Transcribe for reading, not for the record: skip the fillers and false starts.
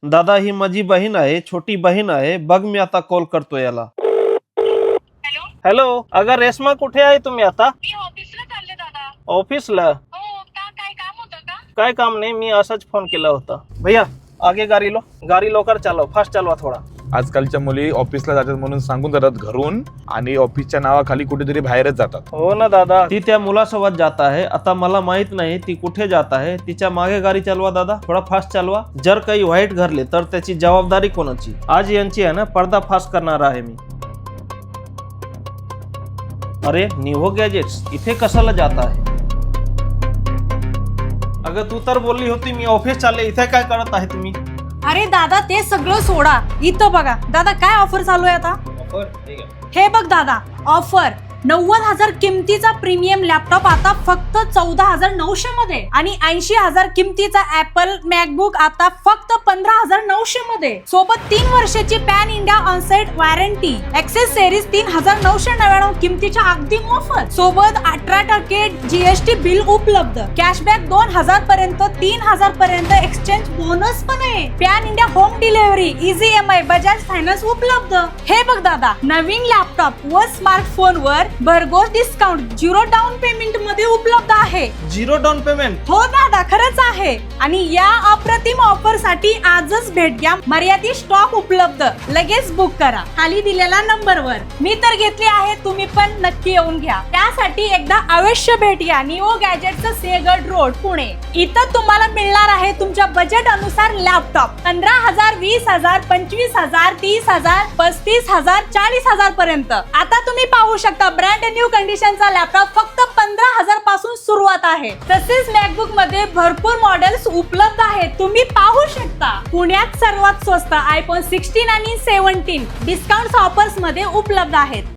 दादा ही माझी बहीण आहे, छोटी बहीण आहे. बघ मी आता कॉल करतो याला. हॅलो. हॅलो, अगं रेश्मा कुठे आहे तुम्ही आता? मी ऑफिसला चालले दादा. ऑफिसला? हो का, काय काम होतं का? काय काम नाही, मी असाच फोन केला होता. भैया आगे गाडी लवकर चालव, फास्ट चालवा थोडा. आजकालच्या मुली ऑफिसला जातात म्हणून सांगून जातात घरून आणि ऑफिसच्या नावाखाली कुठेतरी बाहेरच जातात. हो ना दादा, ती त्या मुलासोबत जात आहे. आता मला माहित नाही ती कुठे जात आहे. तिच्या मागे गाडी चालवा दादा, थोडा फास्ट चालवा. जर काही वाईट घडले तर त्याची जबाबदारी कोणाची? आज यांची आहे ना पर्दा फास्ट करणार आहे मी. अरे निहो गॅजेट्स इथे कशाला जात आहे? अगं तू तर बोलली होती मी ऑफिस चालले, इथे काय करत आहे तुम्ही? अरे दादा ते सगळं सोडा, इथं बघा दादा काय ऑफर चालू आहे आता. हे बघ दादा, ऑफर 90,000 किमतीचा प्रीमियम लॅपटॉप आता फक्त 14,900 मध्ये आणि 80,000 किमतीचा ऍपल मॅकबुक आता फक्त 15,900 मध्ये. सोबत 3 वर्षाची pan India onsite warranty. Access series 3,999 किमतीच्या अगदी मोफत. सोबत 18% जीएसटी बिल उपलब्ध. कॅशबॅक 2,000 पर्यंत, 3,000 पर्यंत एक्सचेंज बोनस पण आहे. Pan India home delivery, easy EMI, Bajaj finance उपलब्ध. हे बघ दादा, नवीन लॅपटॉप व स्मार्टफोन वर भरघोस डिस्काउंट 0 डाऊन पेमेंट मध्ये उपलब्ध आहे. 0 डाऊन पेमेंट? हो दादा, खरंच आहे. आणि या अप्रतिम ऑफर साठी आजच भेट घ्या. मर्यादित स्टॉक उपलब्ध. लगेच बुक करा खाली दिलेल्या नंबरवर. मी तर घेतली आहे, तुम्ही पण नक्की येऊन घ्या. त्यासाठी एकदा अवश्य भेट घ्या. निओ गॅजेटचं सेगड रोड, पुणे. इथं तुम्हाला मिळणार आहे तुमच्या बजेट अनुसार लॅपटॉप 15,000, 20,000, 25,000, 30,000, 35,000, 40,000 पर्यंत. आता तुम्ही पाहू शकता ब्रँड न्यू कंडिशनचा लॅपटॉप फक्त 15,000 पासून सुरुवात आहे. तसेच मॅकबुक मध्ये भरपूर मॉडेल्स उपलब्ध आहेत, तुम्ही पाहू शकता. पुण्यात सर्वात स्वस्त iPhone 16 आणि 17 डिस्काउंट ऑफर्स मध्ये उपलब्ध आहेत.